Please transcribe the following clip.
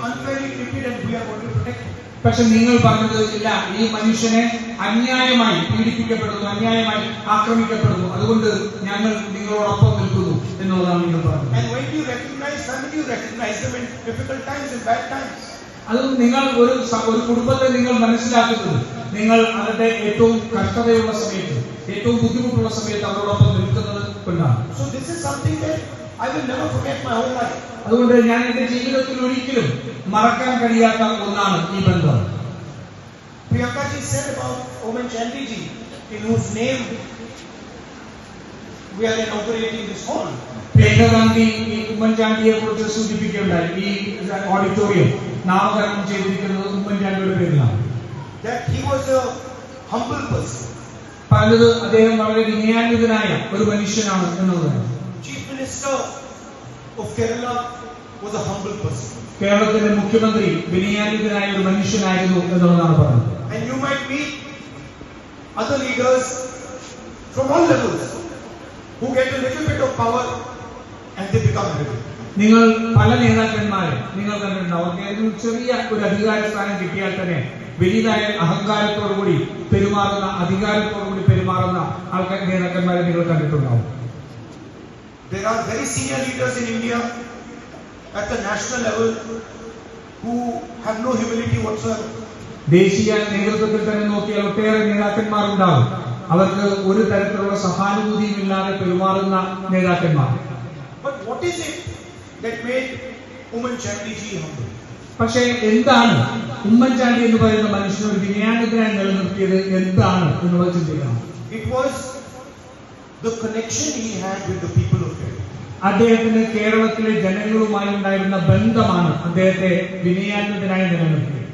unfairly treated and we are going to protect him. പക്ഷെ നിങ്ങൾ പറഞ്ഞത് ഇല്ല, ഈ മനുഷ്യനെ അന്യായമായി പീഡിപ്പിക്കപ്പെടുന്നു, അന്യായമായി ആക്രമിക്കപ്പെടുന്നു, അതുകൊണ്ട് ഞങ്ങൾ നിങ്ങളോടൊപ്പം നിൽക്കുന്നു എന്നുള്ളതാണ് നിങ്ങൾ പറഞ്ഞത്. And when you recognize family, you recognize them in difficult times and bad times. അത് നിങ്ങൾ ഒരു കുടുംബത്തെ നിങ്ങൾ മനസ്സിലാക്കുന്നത് നിങ്ങൾ അവരുടെ ഏറ്റവും കഷ്ടതയുള്ള സമയത്ത്, ഏറ്റവും ബുദ്ധിമുട്ടുള്ള സമയത്ത് അവരോടൊപ്പം നിൽക്കുന്നത് കൊണ്ടാണ്. So this is something that I will never forget my whole life. അതുകൊണ്ട് ഞാൻ എന്റെ ജീവിതത്തിൽ ഒരിക്കലും മറക്കാൻ കഴിയാത്ത ഒന്നാണ് ഈ ബന്ധം. Priyanka ji said about Oman Chandy ji, in whose name we are inaugurating this hall. Priyanka Gandhi ഈ ഉമ്മൻചാണ്ടിയെ കുറിച്ച് സൂചിപ്പിക്കുകയുണ്ടായി. ഈ ഓഡിറ്റോറിയം നാമകരണം ചെയ്തിരിക്കുന്നത് ഉമ്മൻചാണ്ടിയുടെ പേരിലാണ്. That he was a humble person. പറഞ്ഞത് അദ്ദേഹം വളരെ വിനയാന്വിതനായ ഒരു മനുഷ്യനാണ് എന്നുള്ളതാണ്. Chief Minister of Kerala was a humble person. കേരളത്തിന്റെ മുഖ്യമന്ത്രി വിനയാന്വിതനായ ഒരു മനുഷ്യനായിരുന്നു എന്നുള്ളതാണ് പറഞ്ഞത്. And you might meet other leaders from all levels who get a little bit of power and they become arrogant. നിങ്ങൾ പല നേതാക്കന്മാരെ നിങ്ങൾ കണ്ടിട്ടുണ്ടാവും. അവർക്ക് ചെറിയ ഒരു അധികാര സ്ഥാനം കിട്ടിയാൽ തന്നെ വലിയതായ അഹങ്കാരത്തോടുകൂടി പെരുമാറുന്ന, അധികാരത്തോടുകൂടി പെരുമാറുന്ന ആൾക്കാർ, നേതാക്കന്മാരെ നിങ്ങൾ കണ്ടിട്ടുണ്ടാവും. There are very senior leaders in India at the national level who have no humility whatsoever. ദേശീയ നേതൃത്വത്തിൽ തന്നെ നോക്കിയാൽ ഒട്ടേറെ നേതാക്കന്മാരുണ്ടാകും, അവർക്ക് ഒരു തരത്തിലുള്ള സഹാനുഭൂതിയുമില്ലാതെ പെരുമാറുന്ന നേതാക്കന്മാർ. But what is it that made Oman Chandy ji humble? പക്ഷേ എന്താണ് ഉമ്മൻചാണ്ടി എന്ന് പറയുന്ന മനുഷ്യനെ ഒരു വിനയാന്വിതനായി നിലനിർത്തിയത് എന്താണ് എന്നുള്ളത് ചിന്തിക്കണം. It was the connection he had with the people of Kerala. അദ്ദേഹത്തിന് കേരളത്തിലെ ജനങ്ങളുമായി ഉണ്ടായിരുന്ന ബന്ധമാണ് അദ്ദേഹത്തെ വിനയാന്വിതനായി നിലനിർത്തിയത്.